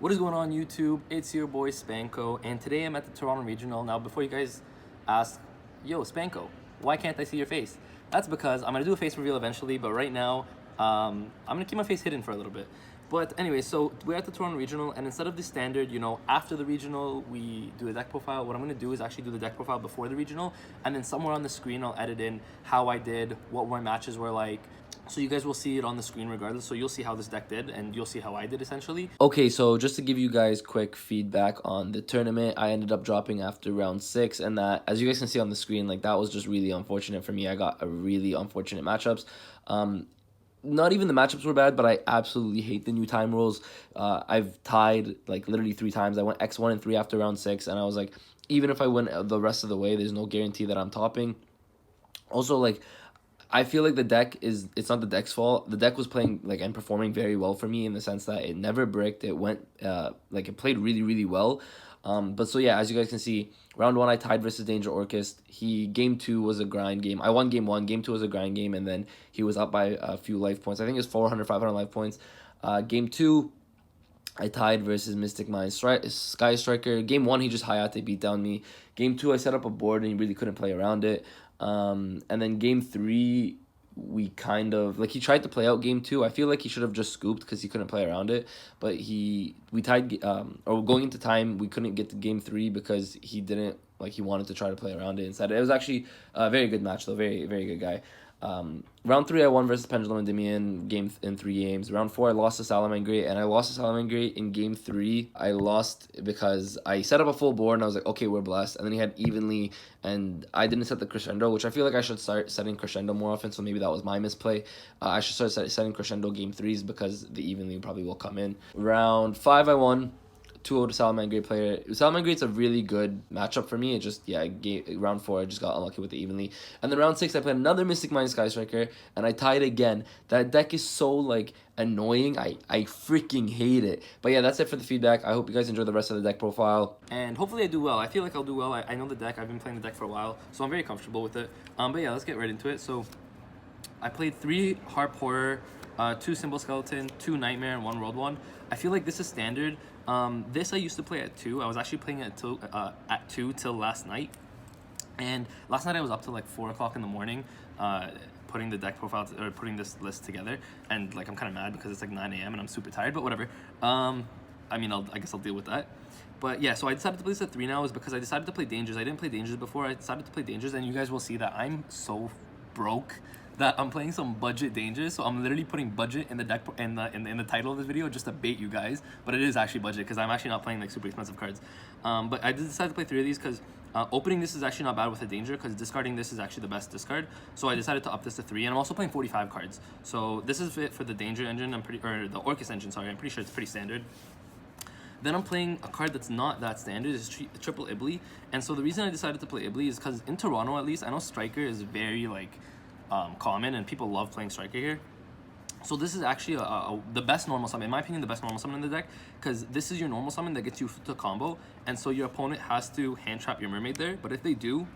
What is going on YouTube? It's your boy Spanko, and today I'm at the Toronto Regional. Now before you guys ask, yo Spanko, why can't I see your face? That's because I'm gonna do a face reveal eventually, but right now I'm gonna keep my face hidden for a little bit. But anyway, so we're at the Toronto Regional, and instead of the standard, after the regional we do a deck profile, what I'm gonna do is actually do the deck profile before the regional, and then somewhere on the screen I'll edit in how I did, what my matches were like. So you guys will see it on the screen regardless. So you'll see how this deck did, and you'll see how I did essentially. Okay, so just to give you guys quick feedback on the tournament, I ended up dropping after round 6, and that, as you guys can see on the screen, like that was just really unfortunate for me. I got a really unfortunate matchups. Not even the matchups were bad, but I absolutely hate the new time rules. I've tied like literally 3 times. I went X1 and 3 after round 6, and I was like, even if I win the rest of the way, there's no guarantee that I'm topping. Also, like, I feel like it's not the deck's fault. The deck was playing like and performing very well for me in the sense that it never bricked. It went like it played really, really well. But so yeah, as you guys can see, round 1 I tied versus Danger Orcust. Game 2 was a grind game. I won game 1. Game 2 was a grind game, and then he was up by a few life points. I think it was 400, 500 life points. Game 2 I tied versus Mystic Mind Sky Striker. Game 1 he just Hayate beat down me. Game 2 I set up a board and he really couldn't play around it. And then game 3 we kind of like he tried to play out game 2. I feel like he should have just scooped because he couldn't play around it, but we tied or going into time we couldn't get to game 3 because he didn't like he wanted to try to play around it instead. It was actually a very good match though, very, very good guy. Round 3 I won versus Pendulum and Demian in 3 games. Round 4 I lost to Salamangre, and I lost to Salamangre in game 3. I lost because I set up a full board and I was like, okay, we're blessed, and then he had evenly, and I didn't set the crescendo, which I feel like I should start setting crescendo more often, so maybe that was my misplay. I should start setting crescendo game 3s because the evenly probably will come in. Round 5 I won 2-0 to Salamangre player. Salamangre, it's a really good matchup for me. It just, yeah, round 4, I just got unlucky with the evenly. And then round 6, I played another Mystic Mind Sky Striker, and I tied again. That deck is so, like, annoying. I freaking hate it. But yeah, that's it for the feedback. I hope you guys enjoy the rest of the deck profile. And hopefully I do well. I feel like I'll do well. I know the deck. I've been playing the deck for a while, so I'm very comfortable with it. But yeah, let's get right into it. So I played 3 Harp Horror, 2 Symbol Skeleton, 2 Nightmare, and 1 World 1. I feel like this is standard. This I used to play at 2. I was actually playing it at 2 till last night. And last night I was up till like 4 o'clock in the morning putting the deck profile, or putting this list together. And like I'm kind of mad because it's like 9 a.m. and I'm super tired, but whatever. I mean, I guess I'll deal with that. But yeah, so I decided to play this at 3 now is because I decided to play Dangers. I didn't play Dangers before. I decided to play Dangers, and you guys will see that I'm so broke that I'm playing some budget Dangers. So I'm literally putting budget in the deck in the title of this video just to bait you guys, but it is actually budget because I'm actually not playing like super expensive cards. But I did decide to play 3 of these because opening this is actually not bad with a Danger, because discarding this is actually the best discard. So I decided to up this to 3, and I'm also playing 45 cards. So this is fit for the Danger engine. Or the Orcust engine. Sorry, I'm pretty sure it's pretty standard. Then I'm playing a card that's not that standard. It's triple Ibly. And so the reason I decided to play Ibly is because in Toronto, at least, I know Striker is very like common, and people love playing Striker here. So this is actually the best normal summon, in my opinion, the best normal summon in the deck, because this is your normal summon that gets you to combo, and so your opponent has to hand trap your Mermaid there. But if they do,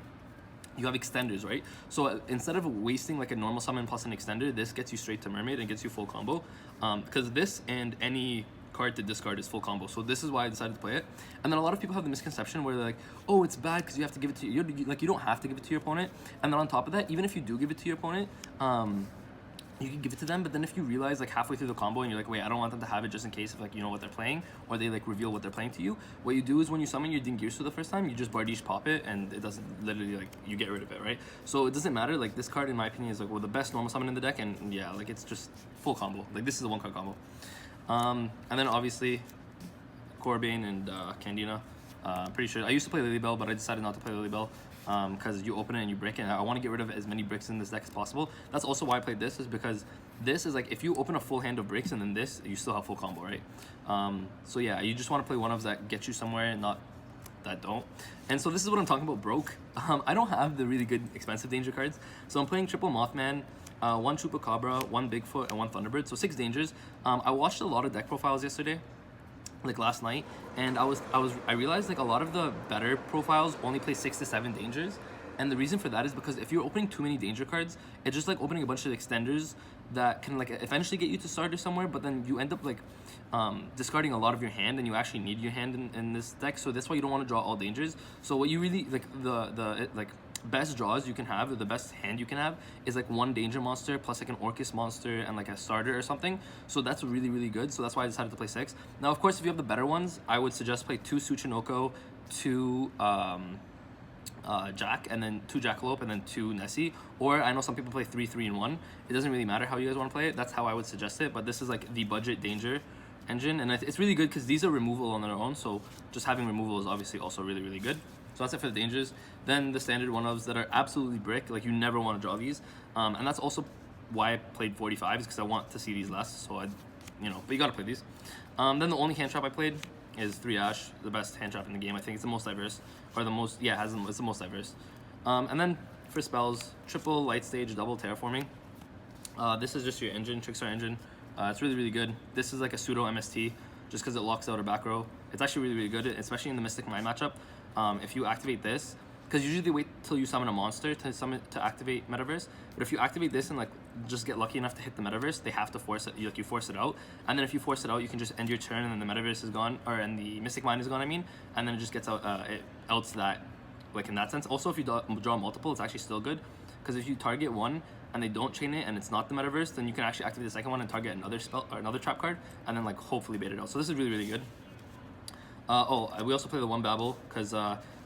you have extenders, right? So instead of wasting like a normal summon plus an extender, this gets you straight to Mermaid and gets you full combo, because this and any card to discard is full combo. So this is why I decided to play it. And then a lot of people have the misconception where they're like, oh, it's bad because you have to give it to you don't have to give it to your opponent. And then on top of that, even if you do give it to your opponent, you can give it to them, but then if you realize like halfway through the combo and you're like, wait, I don't want them to have it just in case if like you know what they're playing, or they like reveal what they're playing to you, what you do is when you summon your Dingyus for the first time, you just Bardiche pop it, and it doesn't literally like you get rid of it, right? So it doesn't matter. Like this card in my opinion is like the best normal summon in the deck, and yeah, like it's just full combo. Like this is a 1-card combo. And then obviously Corbane and Candina. I'm pretty sure I used to play Lilybell, but I decided not to play Lilybell because you open it and you brick it, and I want to get rid of as many bricks in this deck as possible. That's also why I played this, is because this is like if you open a full hand of bricks and then this, you still have full combo, right? So yeah, you just want to play one of that get you somewhere and not that don't. And so this is what I'm talking about broke. I don't have the really good expensive Danger cards, so I'm playing triple Mothman, 1 Chupacabra, 1 Bigfoot, and 1 Thunderbird, so 6 Dangers. I watched a lot of deck profiles yesterday, like last night, and I realized like a lot of the better profiles only play 6 to 7 Dangers, And the reason for that is because if you're opening too many danger cards, it's just like opening a bunch of extenders that can like eventually get you to start or somewhere, but then you end up like discarding a lot of your hand, and you actually need your hand in this deck. So that's why you don't want to draw all dangers. So what you really like the best draws you can have, or the best hand you can have, is like one danger monster plus like an Orcust monster and like a starter or something. So that's really, really good. So that's why I decided to play 6. Now, of course, if you have the better ones, I would suggest play 2 Tsuchinoko, 2 Jack, and then 2 Jackalope, and then 2 Nessie. Or I know some people play 3, 3, and 1. It doesn't really matter how you guys want to play it. That's how I would suggest it. But this is like the budget danger engine, and it's really good because these are removal on their own. So just having removal is obviously also really, really good. So that's it for the dangers. Then the standard one-ofs that are absolutely brick, like you never want to draw these. And that's also why I played 45s, because I want to see these less. So but you gotta play these. Then the only hand trap I played is 3 Ash, the best hand trap in the game. I think it's the most diverse, or the most, yeah, it's the most diverse. And then for spells, triple light stage, double terraforming. This is just your engine, Trickstar engine. It's really, really good. This is like a pseudo MST, just because it locks out a back row. It's actually really, really good, especially in the Mystic Mind matchup. If you activate this, because usually they wait till you summon a monster to activate Metaverse, but if you activate this and like just get lucky enough to hit the Metaverse, they have to force it. You force it out, and then if you force it out, you can just end your turn, and then the Metaverse is gone, and the Mystic Mind is gone. And then it just gets out. It outs that, like in that sense. Also, if you draw multiple, it's actually still good, because if you target one and they don't chain it and it's not the Metaverse, then you can actually activate the second one and target another spell or another trap card, and then like hopefully bait it out. So this is really, really good. We also play the 1 Babel, because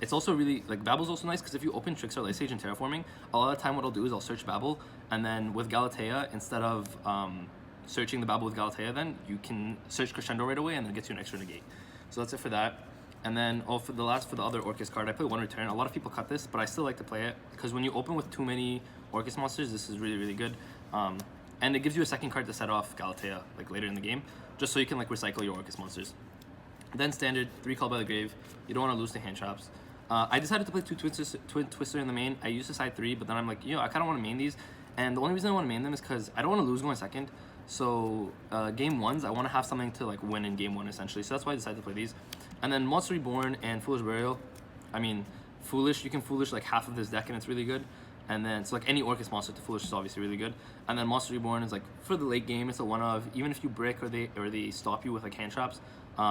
it's also really, like, Babel's also nice, because if you open Trickstar, Light Stage, and Terraforming, a lot of the time what I'll do is I'll search Babel, and then with Galatea, instead of searching the Babel with Galatea, then you can search Crescendo right away, and then it gets you an extra negate. So that's it for that. And then, for the other Orcust card, I play 1 Return. A lot of people cut this, but I still like to play it, because when you open with too many Orcust monsters, this is really, really good. And it gives you a second card to set off Galatea, like, later in the game, just so you can, like, recycle your Orcust monsters. Then standard, 3 Call by the Grave. You don't want to lose to hand traps. I decided to play 2 Twin Twister in the main. I used to side 3, but then I'm like, I kind of want to main these. And the only reason I want to main them is because I don't want to lose going second. So game 1s, I want to have something to like win in game 1 essentially. So that's why I decided to play these. And then Monster Reborn and Foolish Burial. I mean, Foolish, you can Foolish like half of this deck and it's really good. And then, so like any Orcust monster to Foolish is obviously really good. And then Monster Reborn is like, for the late game, it's a one-of. Even if you brick or they stop you with like hand traps,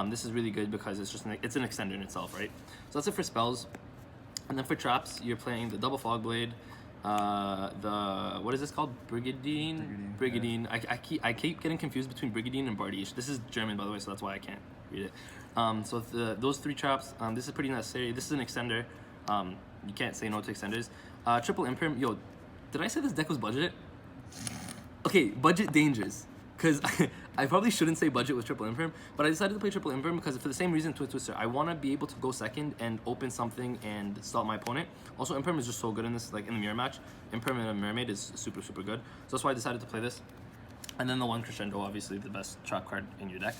this is really good because it's just it's an extender in itself, right? So that's it for spells. And then for traps, you're playing the Double Fog Blade, what is this called? Brigadine. Yeah. I keep getting confused between Brigadine and Bardiche. This is German, by the way, so that's why I can't read it. So those 3 traps, this is pretty necessary. This is an extender. You can't say no to extenders. Triple Imperm. Yo, did I say this deck was budget? Okay, budget dangers. Because I probably shouldn't say budget with Triple Imperm, but I decided to play Triple Imperm because for the same reason, Twin Twister. I want to be able to go second and open something and stop my opponent. Also, Imperm is just so good in this, like in the mirror match. Imperm and a Mermaid is super, super good. So that's why I decided to play this. And then the 1 Crescendo, obviously the best trap card in your deck.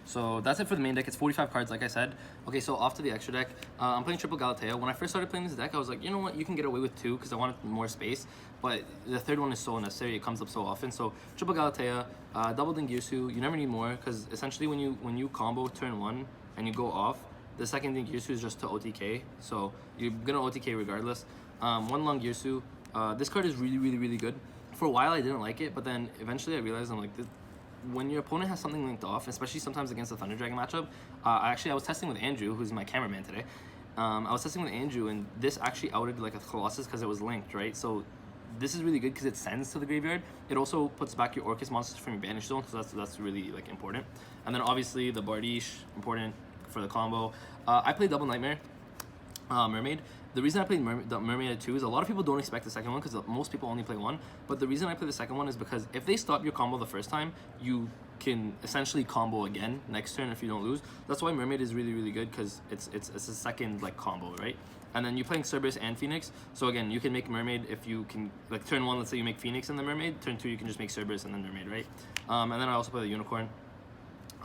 So that's it for the main deck. It's 45 cards, like I said. Okay, so off to the extra deck. I'm playing Triple Galatea. When I first started playing this deck, I was like, you know what, you can get away with 2 because I wanted more space. But the third one is so necessary. It comes up so often. So Triple Galatea, Double Dingirsu. You never need more because essentially when you combo turn 1 and you go off, the second Dingirsu is just to OTK. So you're gonna OTK regardless. 1 Long Girsu. This card is really, really, really good. For a while I didn't like it, but then eventually I realized I'm like, when your opponent has something linked off, especially sometimes against the Thunder Dragon matchup, I was testing with Andrew, who's my cameraman today. I was testing with Andrew, and this actually outed like a Colossus because it was linked, right? So this is really good because it sends to the graveyard. It also puts back your Orcust monsters from your banish zone, so that's really like important. And then obviously the Bardiche, important for the combo. I played Double Nightmare, Mermaid. The reason I played the Mermaid at 2 is a lot of people don't expect the second one because most people only play 1. But the reason I play the second one is because if they stop your combo the first time, you can essentially combo again next turn if you don't lose. That's why Mermaid is really, really good because it's a second like combo, right? And then you're playing Cerberus and Phoenix. So again, you can make Mermaid if you can, like turn 1, let's say you make Phoenix and then Mermaid. Turn 2, you can just make Cerberus and then Mermaid, right? And then I also play the Unicorn.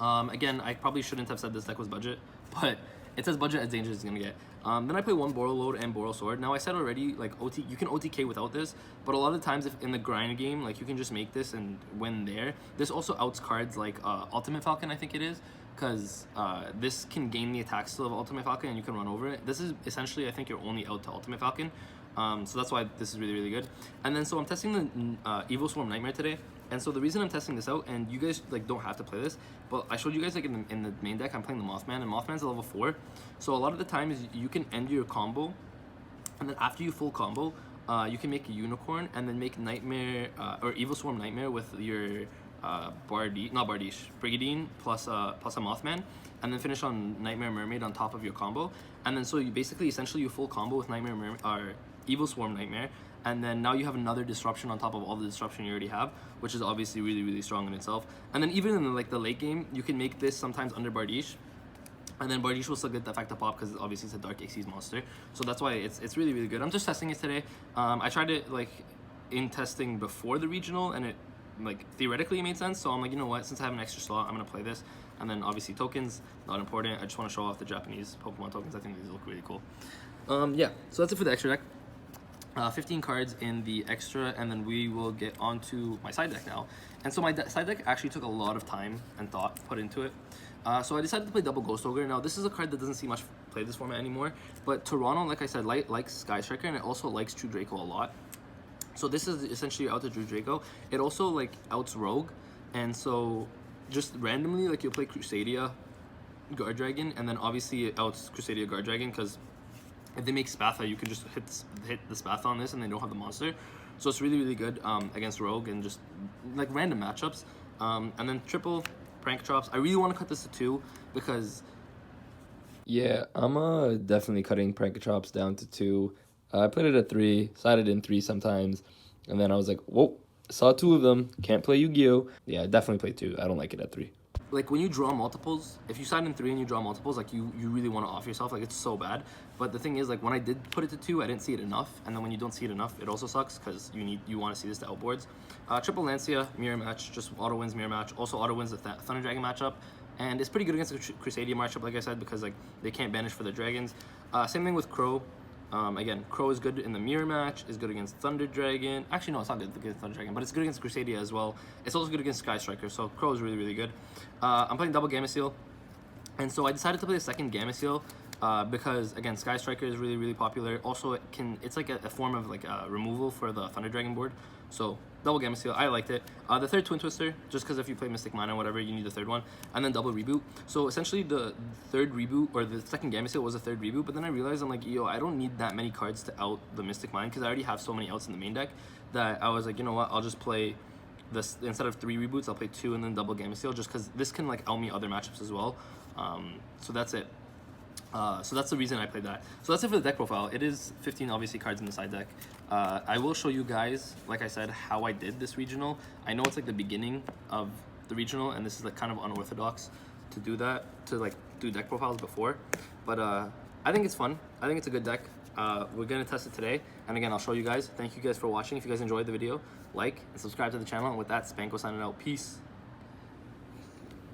Again, I probably shouldn't have said this deck was budget, but it says budget as dangerous as it's gonna get. Then I play 1 Boral Load and Boral Sword. Now I said already, like you can OTK without this, but a lot of the times if in the grind game, like you can just make this and win there. This also outs cards like Ultimate Falcon, I think it is, because this can gain the attack skill of Ultimate Falcon and you can run over it. This is essentially, I think, your only out to Ultimate Falcon. So that's why this is really, really good. And then so I'm testing the Evil Swarm Nightmare today. And so the reason I'm testing this out, and you guys like don't have to play this, but I showed you guys like in the main deck, I'm playing the Mothman, and Mothman's a level 4. So a lot of the times you can end your combo, and then after you full combo, you can make a Unicorn, and then make Nightmare, or Evil Swarm Nightmare with your Brigadine plus a Mothman, and then finish on Nightmare Mermaid on top of your combo. And then so you basically, essentially you full combo with Nightmare Mermaid, or Evil Swarm Nightmare, and then now you have another disruption on top of all the disruption you already have, which is obviously really, really strong in itself. And then even in like the late game, you can make this sometimes under Bardiche, and then Bardiche will still get the effect of pop because obviously it's a Dark Xyz monster. So that's why it's really, really good. I'm just testing it today. I tried it like in testing before the regional, and it like theoretically it made sense. So I'm like, you know what, since I have an extra slot, I'm gonna play this. And then obviously tokens, not important. I just want to show off the Japanese Pokemon tokens. I think these look really cool. Yeah, so that's it for the extra deck. 15 cards in the extra, and then we will get on to my side deck now. And so my side deck actually took a lot of time and thought put into it. So I decided to play double Ghost Ogre. Now this is a card that doesn't see much play this format anymore, but Toronto, like I said, likes Sky Striker, and it also likes True Draco a lot. So this is essentially out to True Draco. It also like outs Rogue, and so just randomly like you'll play Crusadia, Guard Dragon, and then obviously it outs Crusadia, Guard Dragon, because if they make Spatha, you can just hit the Spatha on this and they don't have the monster. So it's really, really good against Rogue and just like random matchups. And then triple Prank Chops. I really want to cut this to 2 because... Yeah, I'm definitely cutting Prank Chops down to 2. I put it at 3, sided in 3 sometimes, and then I was like, whoa, saw 2 of them, can't play Yu-Gi-Oh! Yeah, definitely play 2. I don't like it at 3. Like when you draw multiples, if you side in 3 and you draw multiples, like you really want to off yourself, like it's so bad. But the thing is, like when I did put it to 2, I didn't see it enough, and then when you don't see it enough, it also sucks because you want to see this to outboards. Triple Lancia, mirror match, just auto wins mirror match, also auto wins the Thunder Dragon matchup, and it's pretty good against the Crusadia matchup, like I said, because like they can't banish for the dragons. Same thing with Crow. Again, Crow is good in the mirror match, is good against Thunder Dragon. Actually, no, it's not good against Thunder Dragon, but it's good against Crusadia as well. It's also good against Sky Striker, so Crow is really, really good. I'm playing double Gamma Seal, and so I decided to play the second Gamma Seal because, again, Sky Striker is really, really popular. Also, it's like a form of like removal for the Thunder Dragon board. So double Gamma Seal, I liked it. The third Twin Twister, just because if you play Mystic Mine or whatever, you need the third one. And then double Reboot. So essentially the third reboot, or the second Gamma Seal was a third reboot, but then I realized I'm like, yo, I don't need that many cards to out the Mystic Mine because I already have so many outs in the main deck that I was like, you know what, I'll just play this, instead of 3 reboots, I'll play 2 and then double Gamma Seal, just because this can like out me other matchups as well. So that's it. So that's the reason I played that. So that's it for the deck profile. It is 15 obviously cards in the side deck. I will show you guys, like I said, how I did this regional. I know it's like the beginning of the regional, and this is like kind of unorthodox to do that, to like do deck profiles before. But I think it's fun. I think it's a good deck. We're gonna test it today, and again, I'll show you guys. Thank you guys for watching. If you guys enjoyed the video, like and subscribe to the channel. And with that, Spanko signing out. Peace.